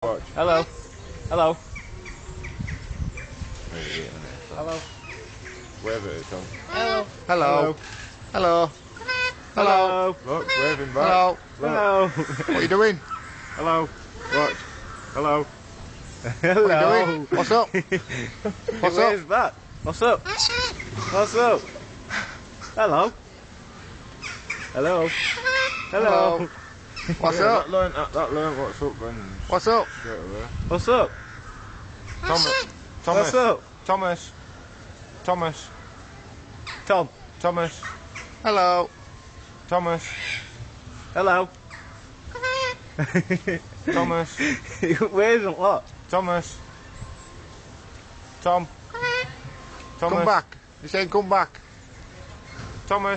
Watch. Hello. Hello. Hello. Wave it at Tom. Hello. Hello. Hello. Hello. Look, waving back. Hello. Hello. What are you doing? Hello. Watch. Hello. Hello. What are you doing? What's up? What's up? Where's that? What's up? What's up? Hello. Hello. Hello. What's Yeah, up? That learnt what's up then. What's up? Straight away. What's up? Thomas. What's up? Thomas. Thomas. Tom. Thomas. Hello. Thomas. Hello. Thomas. Where's what? Thomas. Tom. Thomas. Come back. You're saying come back. Thomas.